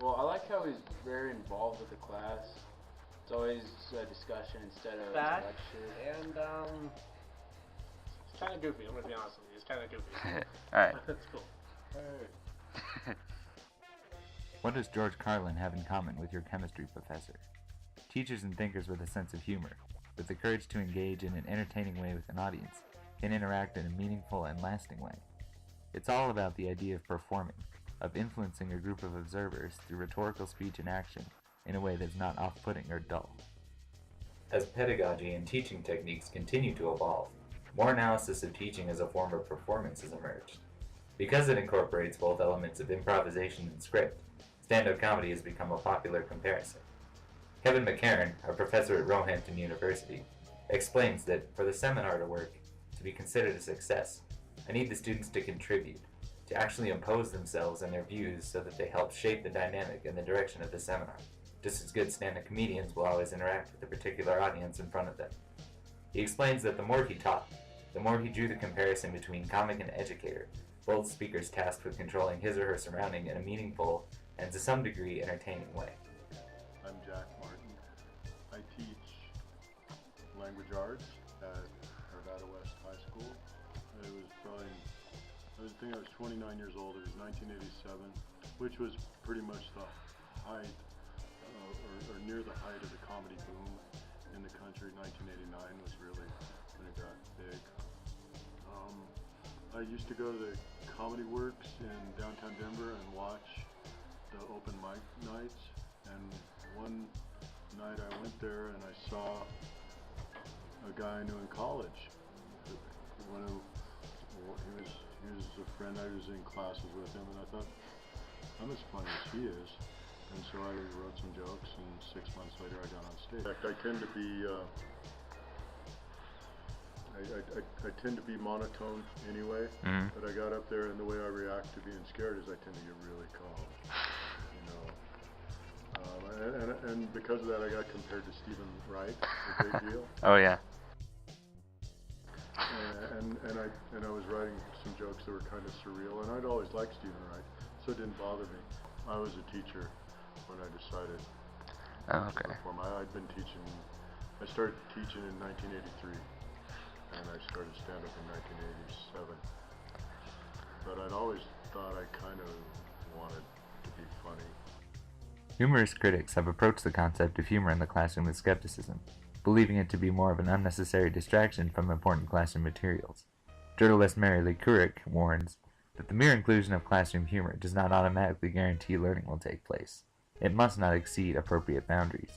Well, I like how he's very involved with the class. It's always a discussion instead of a That lecture. and it's kind of goofy. I'm gonna be honest with you. It's kind of goofy. Alright. That's cool. What does George Carlin have in common with your chemistry professor? Teachers and thinkers with a sense of humor, with the courage to engage in an entertaining way with an audience, can interact in a meaningful and lasting way. It's all about the idea of performing, of influencing a group of observers through rhetorical speech and action in a way that's not off-putting or dull. As pedagogy and teaching techniques continue to evolve, more analysis of teaching as a form of performance has emerged. Because it incorporates both elements of improvisation and script, stand-up comedy has become a popular comparison. Kevin McCarran, a professor at Roehampton University, explains that for the seminar to work, to be considered a success, I need the students to contribute, to actually impose themselves and their views so that they help shape the dynamic and the direction of the seminar. Just as good stand-up comedians will always interact with a particular audience in front of them. He explains that the more he taught, the more he drew the comparison between comic and educator, both speakers tasked with controlling his or her surrounding in a meaningful and to some degree entertaining way. I'm Jack Martin. I teach language arts at Arvada West High School. I think I was 29 years old. It was 1987, which was pretty much the height, or near the height of the comedy boom in the country. 1989 was really when it got big. I used to go to the Comedy Works in downtown Denver and watch the open mic nights, and one night I went there and I saw a guy I knew in college. He was a friend. I was in classes with him, and I thought, I'm as funny as he is. And so I wrote some jokes, and 6 months later I got on stage. In fact, I tend to be I tend to be monotone anyway, but I got up there and the way I react to being scared is I tend to get really calm, and because of that I got compared to Stephen Wright a great deal. Oh yeah. And I was writing some jokes that were kind of surreal, and I'd always liked Stephen Wright, so it didn't bother me. I was a teacher when I decided to perform. I'd been teaching, I started teaching in 1983. And I started stand-up in 1987. But I'd always thought I kind of wanted to be funny. Humorous critics have approached the concept of humor in the classroom with skepticism, believing it to be more of an unnecessary distraction from important classroom materials. Journalist Mary Lee Couric warns that the mere inclusion of classroom humor does not automatically guarantee learning will take place. It must not exceed appropriate boundaries.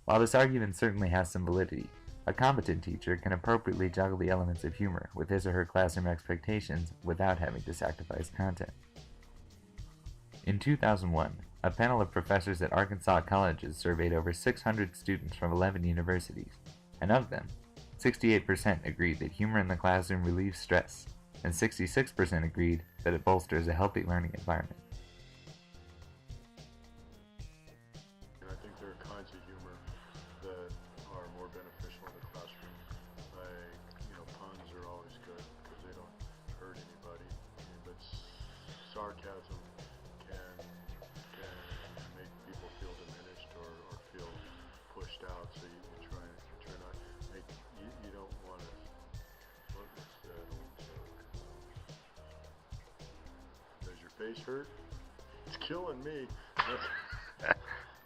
While this argument certainly has some validity, a competent teacher can appropriately juggle the elements of humor with his or her classroom expectations without having to sacrifice content. In 2001, a panel of professors at Arkansas colleges surveyed over 600 students from 11 universities, and of them, 68% agreed that humor in the classroom relieves stress, and 66% agreed that it bolsters a healthy learning environment. I think there are kinds of humor that are more beneficial in the classroom. Puns are always good because they don't hurt anybody. But sarcasm can make people feel diminished or feel pushed out. So you try not. You don't want to. What was that old joke? Does your face hurt? It's killing me.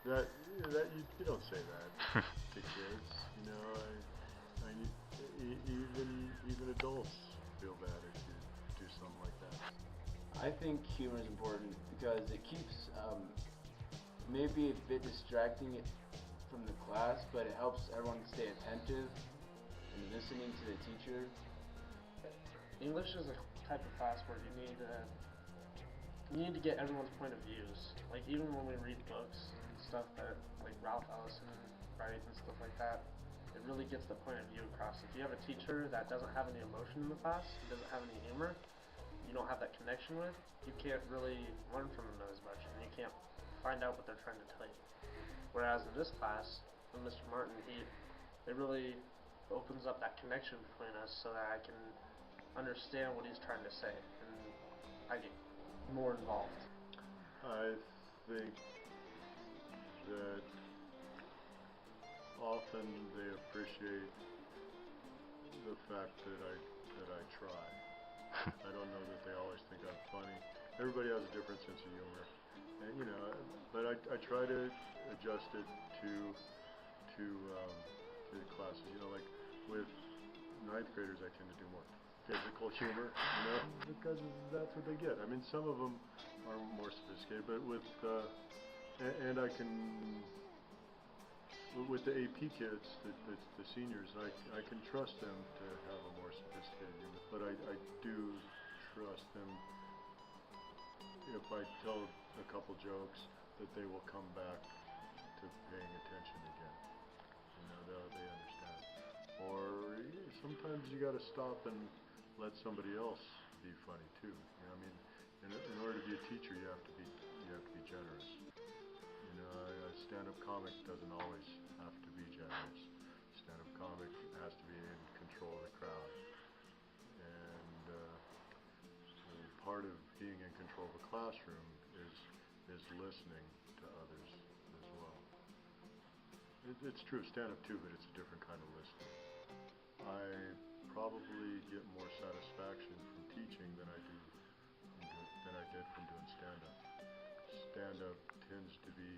You don't say that to kids. Even adults feel bad if you do something like that. I think humor is important because it keeps maybe a bit distracting it from the class, but it helps everyone stay attentive and listening to the teacher. English is a type of class where you need to get everyone's point of views. Like even when we read books and stuff that like Ralph Ellison writes and stuff like that, it really gets the point of view across. If you have a teacher that doesn't have any emotion in the class, doesn't have any humor, you don't have that connection with, you can't really learn from them as much, and you can't find out what they're trying to tell you. Whereas in this class, with Mr. Martin, it really opens up that connection between us so that I can understand what he's trying to say, and I get more involved. I think often they appreciate the fact that I try. I don't know that they always think I'm funny. Everybody has a different sense of humor, and you know, but I try to adjust it to the classes. You know, like with ninth graders, I tend to do more physical humor, you know, because that's what they get. I mean, some of them are more sophisticated, but with and I can with the AP kids, the seniors, I can trust them to have a more sophisticated humor, but I do trust them if I tell a couple jokes that they will come back to paying attention again. You know, they understand. Or sometimes you got to stop and let somebody else be funny too. You know, I mean, in order to be a teacher, you have to be generous. You know, a stand-up comic doesn't always have to be generous. Stand-up comic has to be in control of the crowd. And part of being in control of a classroom is listening to others as well. It's true of stand-up too, but it's a different kind of listening. I probably get more satisfaction from teaching than I did from doing stand-up. Stand-up tends to be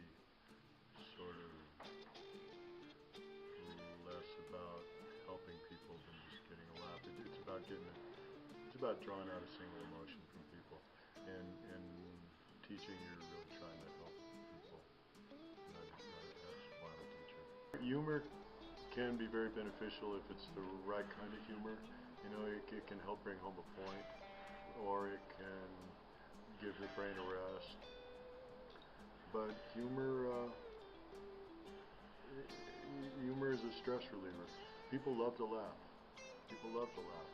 sort of less about helping people than just getting a laugh. It's about drawing out a single emotion from people. And in teaching, you're really trying to help people. That's why I'm a teacher. Humor can be very beneficial if it's the right kind of humor. You know, it can help bring home a point, or it can give the brain a rest. But humor is a stress reliever. People love to laugh. People love to laugh.